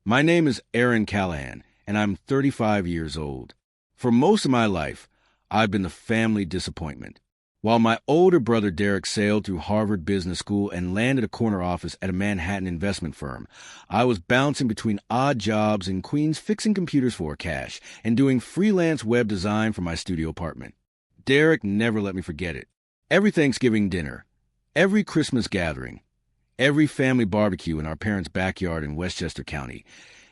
My name is Aaron Callahan, and I'm 35 years old. For most of my life, I've been the family disappointment. While my older brother Derek sailed through Harvard Business School and landed a corner office at a Manhattan investment firm, I was bouncing between odd jobs in Queens fixing computers for cash and doing freelance web design for my studio apartment. Derek never let me forget it. Every Thanksgiving dinner, every Christmas gathering, every family barbecue in our parents' backyard in Westchester County,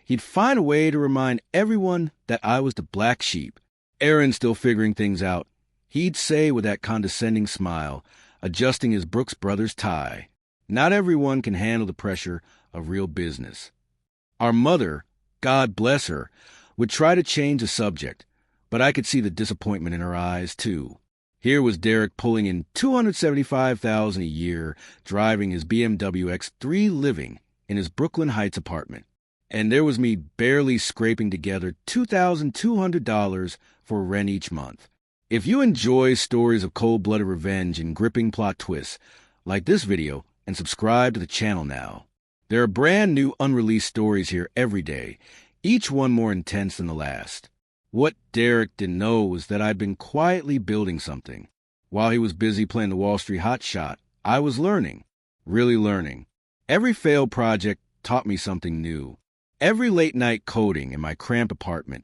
he'd find a way to remind everyone that I was the black sheep. Aaron's still figuring things out. He'd say with that condescending smile, adjusting his Brooks Brothers tie, "Not everyone can handle the pressure of real business." Our mother, God bless her, would try to change the subject, but I could see the disappointment in her eyes, too. Here was Derek pulling in $275,000 a year, driving his BMW X3, living in his Brooklyn Heights apartment. And there was me barely scraping together $2,200 for rent each month. If you enjoy stories of cold-blooded revenge and gripping plot twists, like this video and subscribe to the channel now. There are brand new unreleased stories here every day, each one more intense than the last. What Derek didn't know was that I'd been quietly building something. While he was busy playing the Wall Street hotshot, I was learning, really learning. Every failed project taught me something new. Every late-night coding in my cramped apartment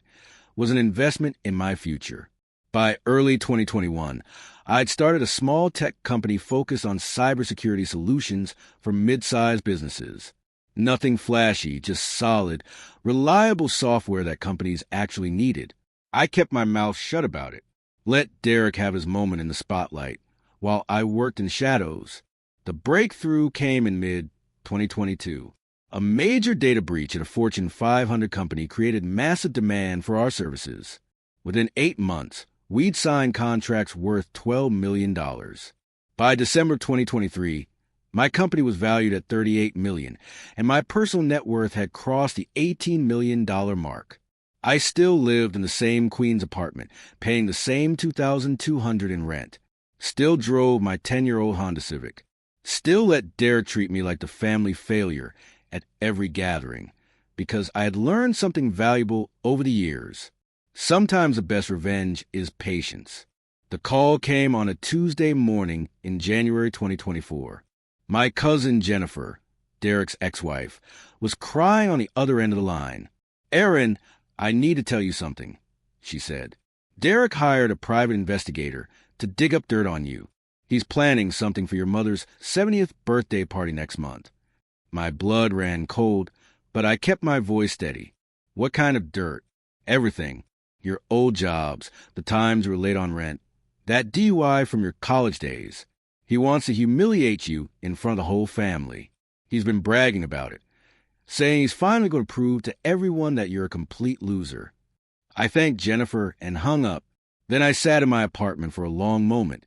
was an investment in my future. By early 2021, I'd started a small tech company focused on cybersecurity solutions for mid-sized businesses. Nothing flashy, just solid, reliable software that companies actually needed. I kept my mouth shut about it. Let Derek have his moment in the spotlight, while I worked in shadows. The breakthrough came in mid-2022. A major data breach at a Fortune 500 company created massive demand for our services. Within 8 months, we'd signed contracts worth $12 million. By December 2023, my company was valued at $38 million, and my personal net worth had crossed the $18 million mark. I still lived in the same Queens apartment, paying the same $2,200 in rent. Still drove my 10-year-old Honda Civic. Still let Derek treat me like the family failure at every gathering, because I had learned something valuable over the years. Sometimes the best revenge is patience. The call came on a Tuesday morning in January 2024. My cousin Jennifer, Derek's ex-wife, was crying on the other end of the line. "Aaron, I need to tell you something," she said. "Derek hired a private investigator to dig up dirt on you. He's planning something for your mother's 70th birthday party next month." My blood ran cold, but I kept my voice steady. "What kind of dirt?" "Everything. Your old jobs, the times you were late on rent, that DUI from your college days. He wants to humiliate you in front of the whole family. He's been bragging about it, saying he's finally going to prove to everyone that you're a complete loser." I thanked Jennifer and hung up. Then I sat in my apartment for a long moment,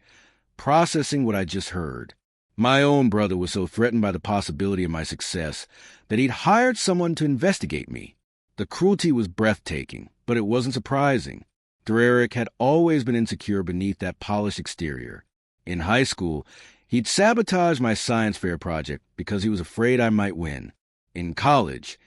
processing what I just heard. My own brother was so threatened by the possibility of my success that he'd hired someone to investigate me. The cruelty was breathtaking, but it wasn't surprising. Derek had always been insecure beneath that polished exterior. In high school, he'd sabotaged my science fair project because he was afraid I might win. In college,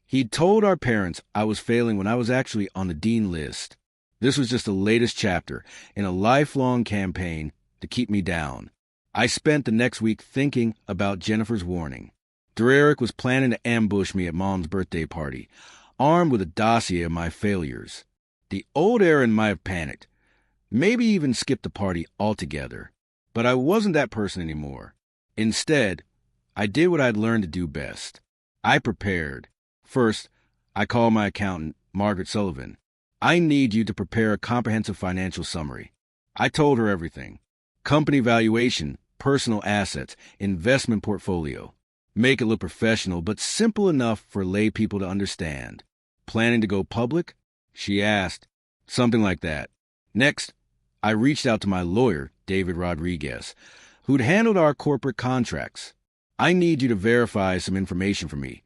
he'd told our parents I was failing when I was actually on the dean list. This was just the latest chapter in a lifelong campaign to keep me down. I spent the next week thinking about Jennifer's warning. Derek was planning to ambush me at Mom's birthday party, armed with a dossier of my failures. The old Aaron might have panicked, maybe even skipped the party altogether. But I wasn't that person anymore. Instead, I did what I'd learned to do best. I prepared. First, I called my accountant, Margaret Sullivan. "I need you to prepare a comprehensive financial summary." I told her everything. Company valuation, personal assets, investment portfolio. Make it look professional, but simple enough for lay people to understand. "Planning to go public?" she asked. Something like that. Next, I reached out to my lawyer, David Rodriguez, who'd handled our corporate contracts. "I need you to verify some information for me."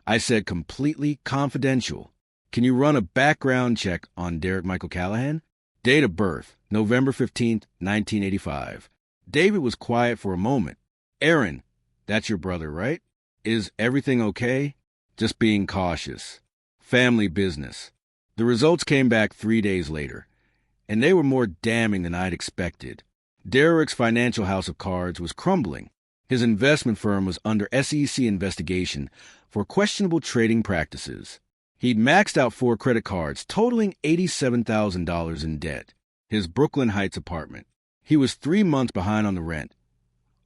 I said, "Completely confidential. Can you run a background check on Derek Michael Callahan?" Date of birth, November 15th, 1985. David was quiet for a moment. "Aaron, that's your brother, right? Is everything okay?" Just being cautious. Family business. The results came back 3 days later, and they were more damning than I'd expected. Derek's financial house of cards was crumbling. His investment firm was under SEC investigation for questionable trading practices. He'd maxed out 4 credit cards, totaling $87,000 in debt. His Brooklyn Heights apartment. He was 3 months behind on the rent,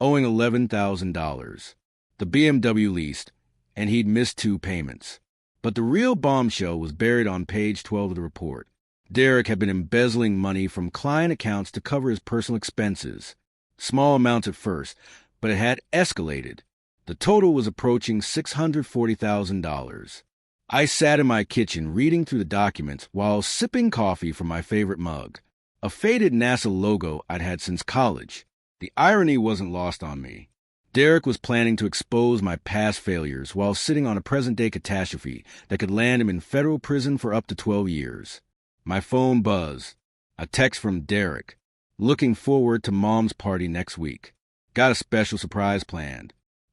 owing $11,000. The BMW leased, and he'd missed 2 payments. But the real bombshell was buried on page 12 of the report. Derek had been embezzling money from client accounts to cover his personal expenses. Small amounts at first, but it had escalated. The total was approaching $640,000. I sat in my kitchen reading through the documents while sipping coffee from my favorite mug, a faded NASA logo I'd had since college. The irony wasn't lost on me. Derek was planning to expose my past failures while sitting on a present-day catastrophe that could land him in federal prison for up to 12 years. My phone buzzed. A text from Derek. Looking forward to Mom's party next week. Got a special surprise planned.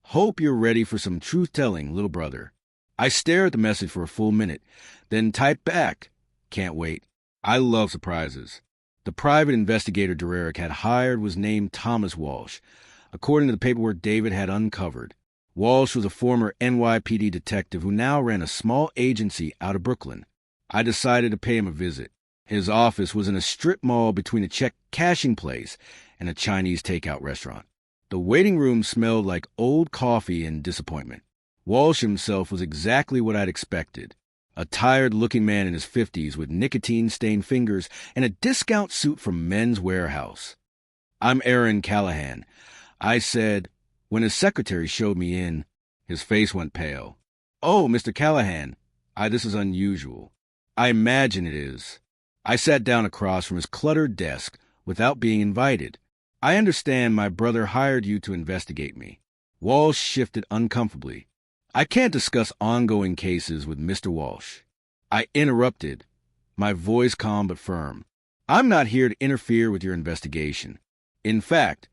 Hope you're ready for some truth-telling, little brother. I stared at the message for a full minute, then typed back. Can't wait. I love surprises. The private investigator Derek had hired was named Thomas Walsh, according to the paperwork David had uncovered. Walsh was a former NYPD detective who now ran a small agency out of Brooklyn. I decided to pay him a visit. His office was in a strip mall between a check cashing place and a Chinese takeout restaurant. The waiting room smelled like old coffee and disappointment. Walsh himself was exactly what I'd expected. A tired-looking man in his 50s with nicotine-stained fingers and a discount suit from Men's Warehouse. "I'm Aaron Callahan," I said. When his secretary showed me in, his face went pale. "Oh, Mr. Callahan, this is unusual." "I imagine it is." I sat down across from his cluttered desk without being invited. "I understand my brother hired you to investigate me." Walsh shifted uncomfortably. "I can't discuss ongoing cases with Mr. Walsh." I interrupted, my voice calm but firm. "I'm not here to interfere with your investigation. In fact,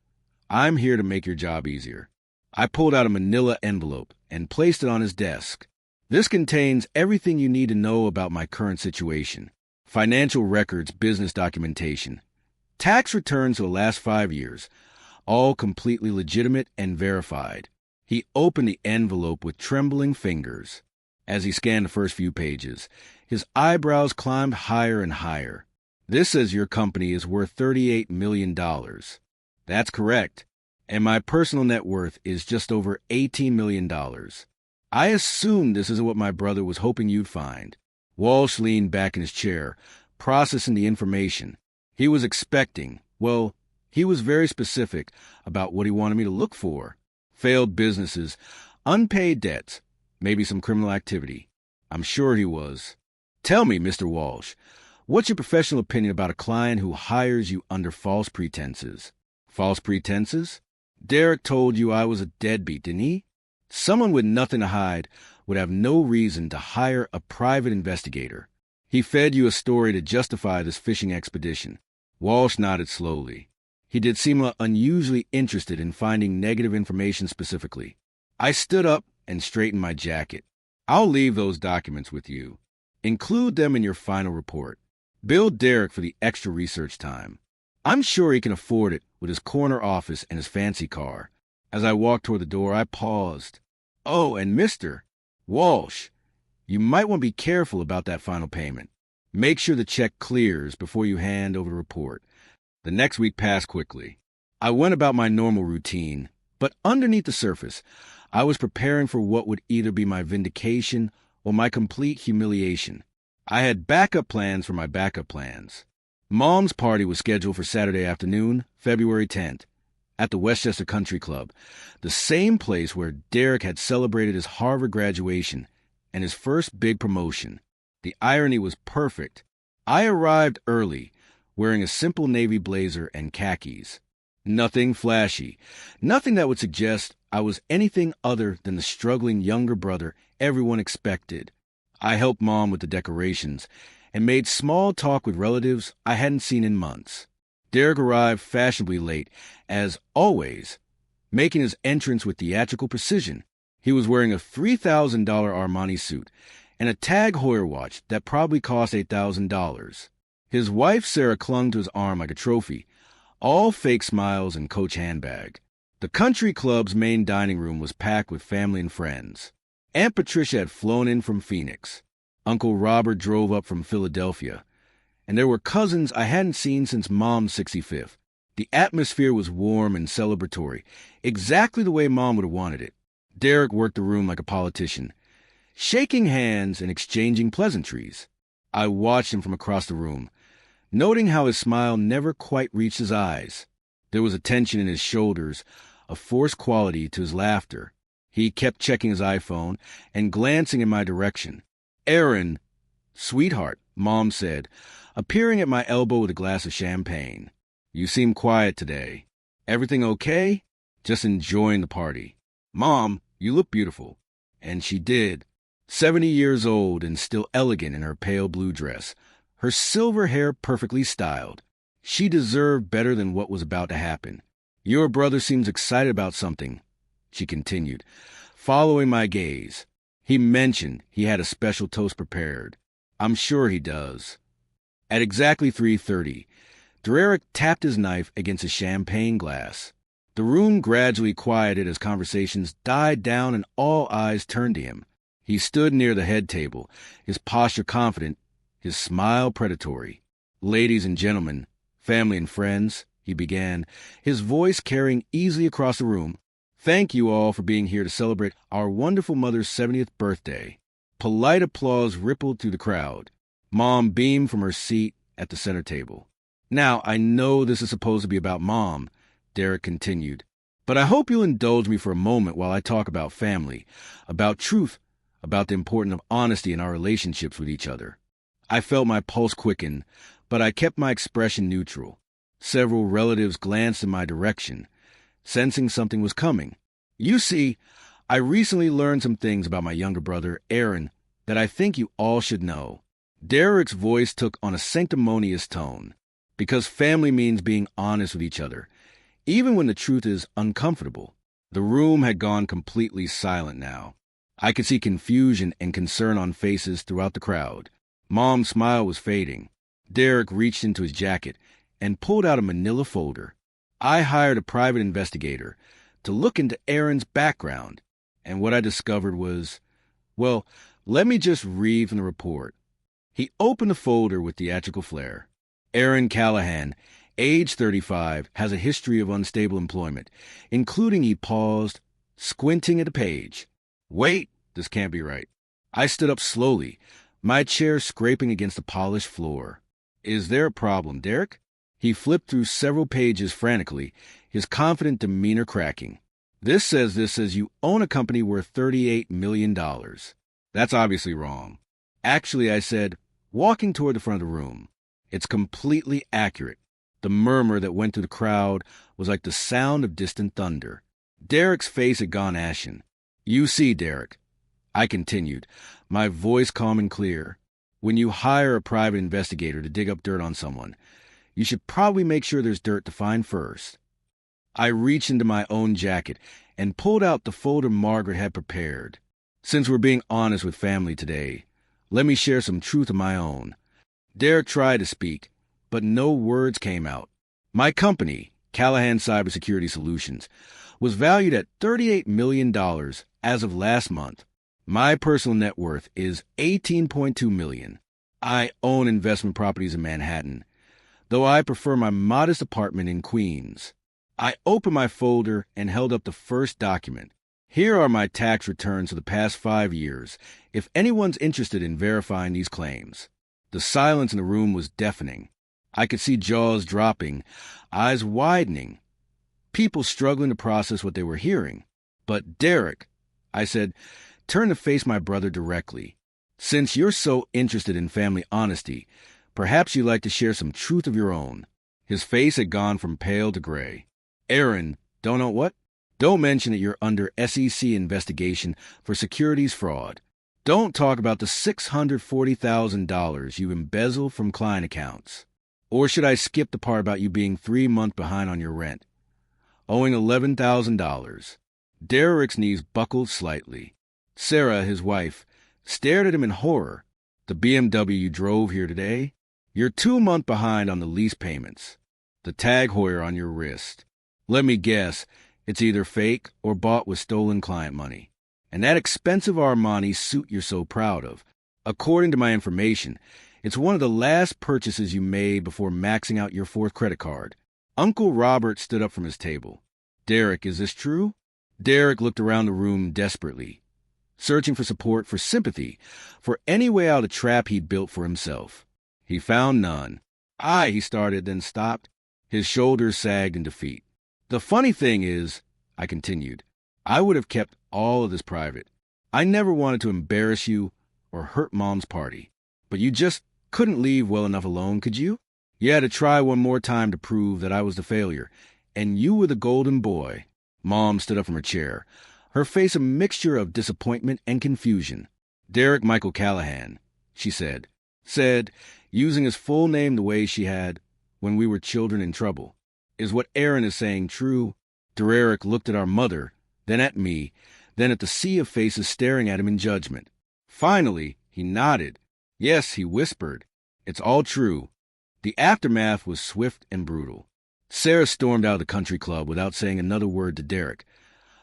I'm here to make your job easier." I pulled out a manila envelope and placed it on his desk. "This contains everything you need to know about my current situation. Financial records, business documentation, tax returns for the last 5 years, all completely legitimate and verified." He opened the envelope with trembling fingers. As he scanned the first few pages, his eyebrows climbed higher and higher. "This says your company is worth $38 million. That's correct. And my personal net worth is just over $18 million. I assumed this is what my brother was hoping you'd find." Walsh leaned back in his chair, processing the information. He was expecting, well, he was very specific about what he wanted me to look for. Failed businesses, unpaid debts, maybe some criminal activity. I'm sure he was. "Tell me, Mr. Walsh, what's your professional opinion about a client who hires you under false pretenses?" "False pretenses? Derek told you I was a deadbeat, didn't he? Someone with nothing to hide would have no reason to hire a private investigator. He fed you a story to justify this fishing expedition." Walsh nodded slowly. He did seem unusually interested in finding negative information specifically. I stood up and straightened my jacket. "I'll leave those documents with you. Include them in your final report. Bill Derek for the extra research time. I'm sure he can afford it with his corner office and his fancy car." As I walked toward the door, I paused. "Oh, and Mr. Walsh, you might want to be careful about that final payment. Make sure the check clears before you hand over the report." The next week passed quickly. I went about my normal routine, but underneath the surface, I was preparing for what would either be my vindication or my complete humiliation. I had backup plans for my backup plans. Mom's party was scheduled for Saturday afternoon, February 10th, at the Westchester Country Club, the same place where Derek had celebrated his Harvard graduation and his first big promotion. The irony was perfect. I arrived early, wearing a simple navy blazer and khakis. Nothing flashy, nothing that would suggest I was anything other than the struggling younger brother everyone expected. I helped Mom with the decorations and made small talk with relatives I hadn't seen in months. Derek arrived fashionably late, as always, making his entrance with theatrical precision. He was wearing a $3,000 Armani suit and a Tag Heuer watch that probably cost $8,000. His wife, Sarah, clung to his arm like a trophy, all fake smiles and Coach handbag. The country club's main dining room was packed with family and friends. Aunt Patricia had flown in from Phoenix. Uncle Robert drove up from Philadelphia. And there were cousins I hadn't seen since Mom's 65th. The atmosphere was warm and celebratory, exactly the way Mom would have wanted it. Derek worked the room like a politician, shaking hands and exchanging pleasantries. I watched him from across the room, noting how his smile never quite reached his eyes. There was a tension in his shoulders, a forced quality to his laughter. He kept checking his iPhone and glancing in my direction. "Aaron, sweetheart," Mom said, appearing at my elbow with a glass of champagne. "You seem quiet today. Everything okay?" "Just enjoying the party." "Mom, you look beautiful." And she did. 70 years old and still elegant in her pale blue dress, her silver hair perfectly styled. She deserved better than what was about to happen. "Your brother seems excited about something," she continued, following my gaze. "He mentioned he had a special toast prepared. I'm sure he does." At exactly 3:30, Derek tapped his knife against a champagne glass. The room gradually quieted as conversations died down and all eyes turned to him. He stood near the head table, his posture confident, his smile predatory. "Ladies and gentlemen, family and friends," he began, his voice carrying easily across the room, "thank you all for being here to celebrate our wonderful mother's 70th birthday." Polite applause rippled through the crowd. Mom beamed from her seat at the center table. "Now, I know this is supposed to be about Mom," Derek continued, "but I hope you'll indulge me for a moment while I talk about family, about truth, about the importance of honesty in our relationships with each other." I felt my pulse quicken, but I kept my expression neutral. Several relatives glanced in my direction, sensing something was coming. "You see, I recently learned some things about my younger brother, Aaron, that I think you all should know." Derek's voice took on a sanctimonious tone, because family means being honest with each other, even when the truth is uncomfortable. The room had gone completely silent now. I could see confusion and concern on faces throughout the crowd. Mom's smile was fading. Derek reached into his jacket and pulled out a manila folder. "I hired a private investigator to look into Aaron's background, and what I discovered was, well, let me just read from the report." He opened the folder with theatrical flair. "Aaron Callahan, age 35, has a history of unstable employment, including," he paused, squinting at the page. "Wait, this can't be right." I stood up slowly, my chair scraping against the polished floor. "Is there a problem, Derek?" He flipped through several pages frantically, his confident demeanor cracking. This says you own a company worth $38 million. That's obviously wrong." "Actually," I said, walking toward the front of the room, "it's completely accurate." The murmur that went through the crowd was like the sound of distant thunder. Derek's face had gone ashen. "You see, Derek," I continued, my voice calm and clear, "when you hire a private investigator to dig up dirt on someone, you should probably make sure there's dirt to find first." I reached into my own jacket and pulled out the folder Margaret had prepared. "Since we're being honest with family today, let me share some truth of my own." Derek tried to speak, but no words came out. My company, Callahan Cybersecurity Solutions, was valued at $38 million as of last month. My personal net worth is $18.2 million. I own investment properties in Manhattan, though I prefer my modest apartment in Queens. I opened my folder and held up the first document. "Here are my tax returns for the past 5 years, if anyone's interested in verifying these claims." The silence in the room was deafening. I could see jaws dropping, eyes widening, people struggling to process what they were hearing. "But Derek," I said, "turn to face my brother directly. Since you're so interested in family honesty, perhaps you'd like to share some truth of your own." His face had gone from pale to gray. "Aaron, don't know what? Don't mention that you're under SEC investigation for securities fraud. Don't talk about the $640,000 you embezzled from client accounts. Or should I skip the part about you being 3 months behind on your rent, owing $11,000? Derek's knees buckled slightly. Sarah, his wife, stared at him in horror. The BMW you drove here today? You're 2 months behind on the lease payments. The tag Heuer on your wrist. Let me guess, it's either fake or bought with stolen client money. And that expensive Armani suit you're so proud of. According to my information, it's one of the last purchases you made before maxing out your 4th credit card. Uncle Robert stood up from his table. Derek, is this true? Derek looked around the room desperately, searching for support, for sympathy, for any way out of the trap he'd built for himself. He found none. He started, then stopped. His shoulders sagged in defeat. The funny thing is, I continued, I would have kept all of this private. I never wanted to embarrass you or hurt Mom's party. But you just couldn't leave well enough alone, could you? You had to try one more time to prove that I was the failure, and you were the golden boy. Mom stood up from her chair, her face a mixture of disappointment and confusion. Derek Michael Callahan, she said, using his full name the way she had when we were children in trouble. Is what Aaron is saying true? Derek looked at our mother, then at me, then at the sea of faces staring at him in judgment. Finally, he nodded. Yes, he whispered. It's all true. The aftermath was swift and brutal. Sarah stormed out of the country club without saying another word to Derek,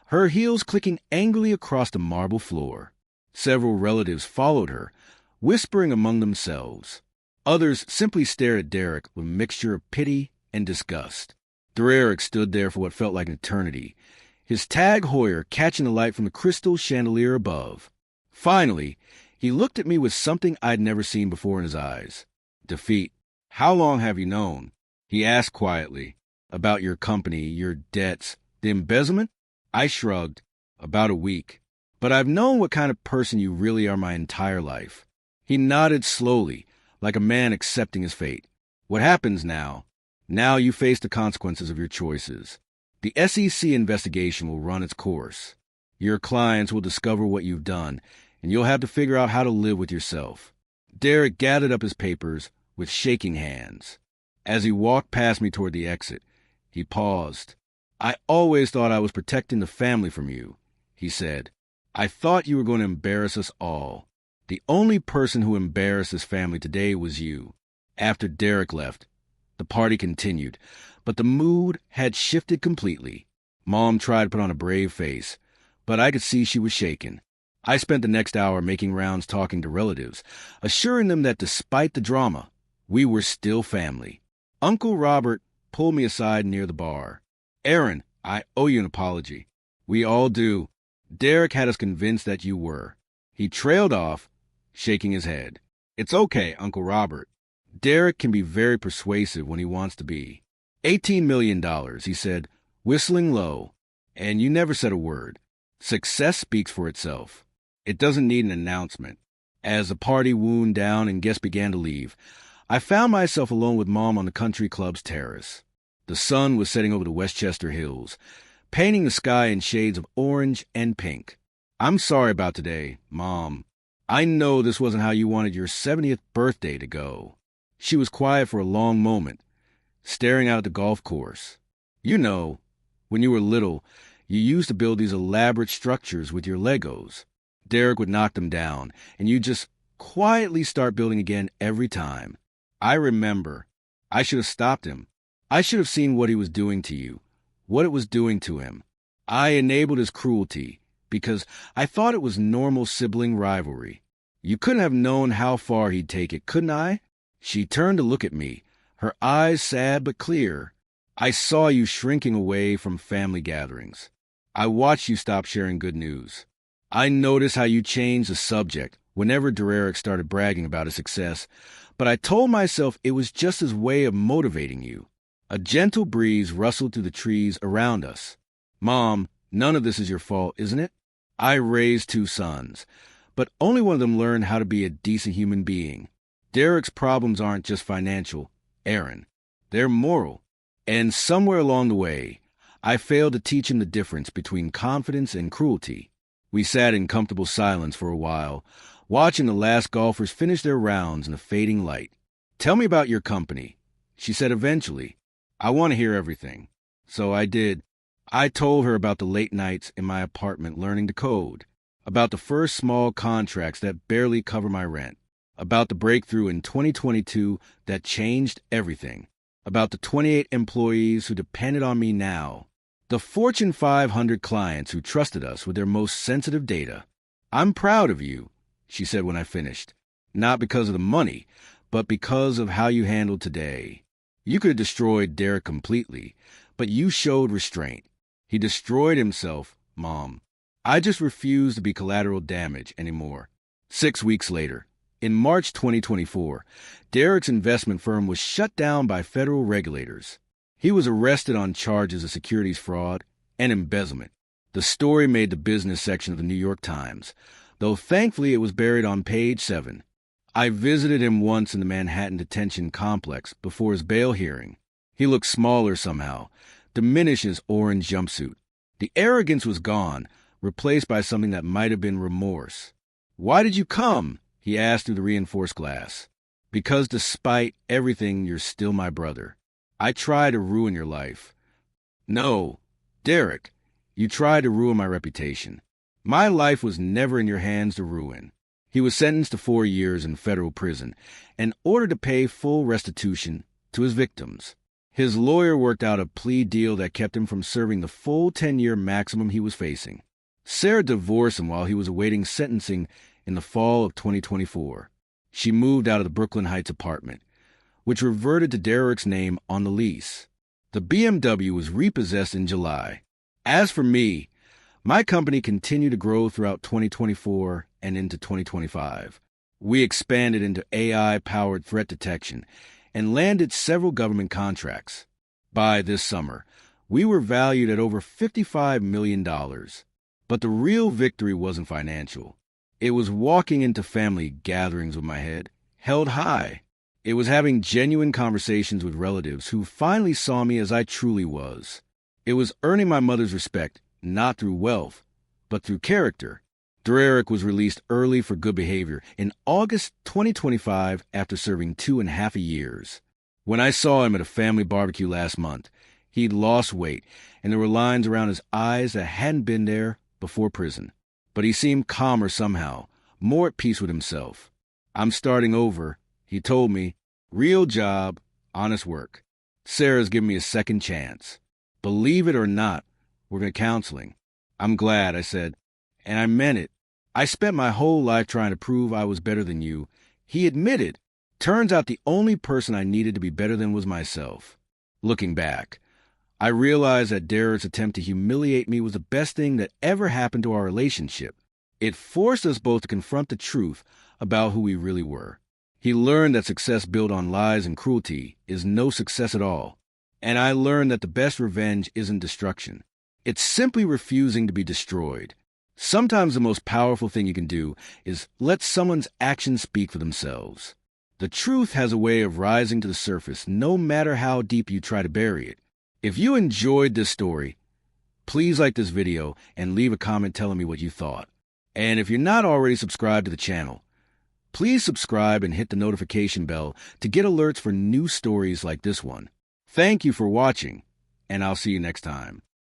her heels clicking angrily across the marble floor. Several relatives followed her, whispering among themselves. Others simply stared at Derek with a mixture of pity and disgust. Derek stood there for what felt like an eternity, his tag Heuer catching the light from the crystal chandelier above. Finally, he looked at me with something I'd never seen before in his eyes. Defeat. How long have you known? He asked quietly. About your company, your debts, the embezzlement? I shrugged. About a week. But I've known what kind of person you really are my entire life. He nodded slowly, like a man accepting his fate. What happens now? Now you face the consequences of your choices. The SEC investigation will run its course. Your clients will discover what you've done, and you'll have to figure out how to live with yourself. Derek gathered up his papers with shaking hands. As he walked past me toward the exit, he paused. I always thought I was protecting the family from you, he said. I thought you were going to embarrass us all. The only person who embarrassed this family today was you. After Derek left, the party continued, but the mood had shifted completely. Mom tried to put on a brave face, but I could see she was shaken. I spent the next hour making rounds talking to relatives, assuring them that despite the drama, we were still family. Uncle Robert pulled me aside near the bar. Aaron, I owe you an apology. We all do. Derek had us convinced that you were. He trailed off, shaking his head. It's okay, Uncle Robert. Derek can be very persuasive when he wants to be. $18 million, he said, whistling low. And you never said a word. Success speaks for itself. It doesn't need an announcement. As the party wound down and guests began to leave, I found myself alone with Mom on the country club's terrace. The sun was setting over the Westchester Hills, painting the sky in shades of orange and pink. I'm sorry about today, Mom. I know this wasn't how you wanted your 70th birthday to go. She was quiet for a long moment, staring out at the golf course. You know, when you were little, you used to build these elaborate structures with your Legos. Derek would knock them down, and you just quietly start building again every time. I remember. I should have stopped him. I should have seen what he was doing to you, what it was doing to him. I enabled his cruelty because I thought it was normal sibling rivalry. You couldn't have known how far he'd take it, couldn't I? She turned to look at me, her eyes sad but clear. I saw you shrinking away from family gatherings. I watched you stop sharing good news. I noticed how you changed the subject whenever Derek started bragging about his success, but I told myself it was just his way of motivating you. A gentle breeze rustled through the trees around us. Mom, none of this is your fault, isn't it? I raised 2 sons, but only one of them learned how to be a decent human being. Derek's problems aren't just financial, Aaron. They're moral. And somewhere along the way, I failed to teach him the difference between confidence and cruelty. We sat in comfortable silence for a while, watching the last golfers finish their rounds in the fading light. Tell me about your company, she said eventually. I want to hear everything. So I did. I told her about the late nights in my apartment learning to code, about the first small contracts that barely cover my rent, about the breakthrough in 2022 that changed everything, about the 28 employees who depended on me now, the Fortune 500 clients who trusted us with their most sensitive data. "I'm proud of you," she said when I finished, "not because of the money, but because of how you handled today. You could have destroyed Derek completely, but you showed restraint. He destroyed himself, Mom. I just refuse to be collateral damage anymore." 6 weeks later, in March 2024, Derek's investment firm was shut down by federal regulators. He was arrested on charges of securities fraud and embezzlement. The story made the business section of the New York Times, though thankfully it was buried on page 7. I visited him once in the Manhattan detention complex before his bail hearing. He looked smaller somehow, diminished his orange jumpsuit. The arrogance was gone, replaced by something that might have been remorse. "Why did you come?" he asked through the reinforced glass. "Because despite everything, you're still my brother. I tried to ruin your life." "No, Derek, you tried to ruin my reputation. My life was never in your hands to ruin." He was sentenced to 4 years in federal prison and ordered to pay full restitution to his victims. His lawyer worked out a plea deal that kept him from serving the full 10-year maximum he was facing. Sarah divorced him while he was awaiting sentencing in the fall of 2024. She moved out of the Brooklyn Heights apartment, which reverted to Derek's name on the lease. The BMW was repossessed in July. As for me, my company continued to grow throughout 2024 and into 2025. We expanded into AI-powered threat detection and landed several government contracts. By this summer, we were valued at over $55 million. But the real victory wasn't financial. It was walking into family gatherings with my head held high. It was having genuine conversations with relatives who finally saw me as I truly was. It was earning my mother's respect, not through wealth, but through character. Derek was released early for good behavior in August 2025 after serving 2.5 years. When I saw him at a family barbecue last month, he'd lost weight, and there were lines around his eyes that hadn't been there before prison. But he seemed calmer somehow, more at peace with himself. "I'm starting over," he told me. "Real job, honest work. Sarah's given me a second chance. Believe it or not, we're going to counseling." "I'm glad," I said, and I meant it. "I spent my whole life trying to prove I was better than you," he admitted. Turns out the only person I needed to be better than was myself. Looking back, I realized that Derek's attempt to humiliate me was the best thing that ever happened to our relationship. It forced us both to confront the truth about who we really were. He learned that success built on lies and cruelty is no success at all. And I learned that the best revenge isn't destruction. It's simply refusing to be destroyed. Sometimes the most powerful thing you can do is let someone's actions speak for themselves. The truth has a way of rising to the surface no matter how deep you try to bury it. If you enjoyed this story, please like this video and leave a comment telling me what you thought. And if you're not already subscribed to the channel, please subscribe and hit the notification bell to get alerts for new stories like this one. Thank you for watching, and I'll see you next time.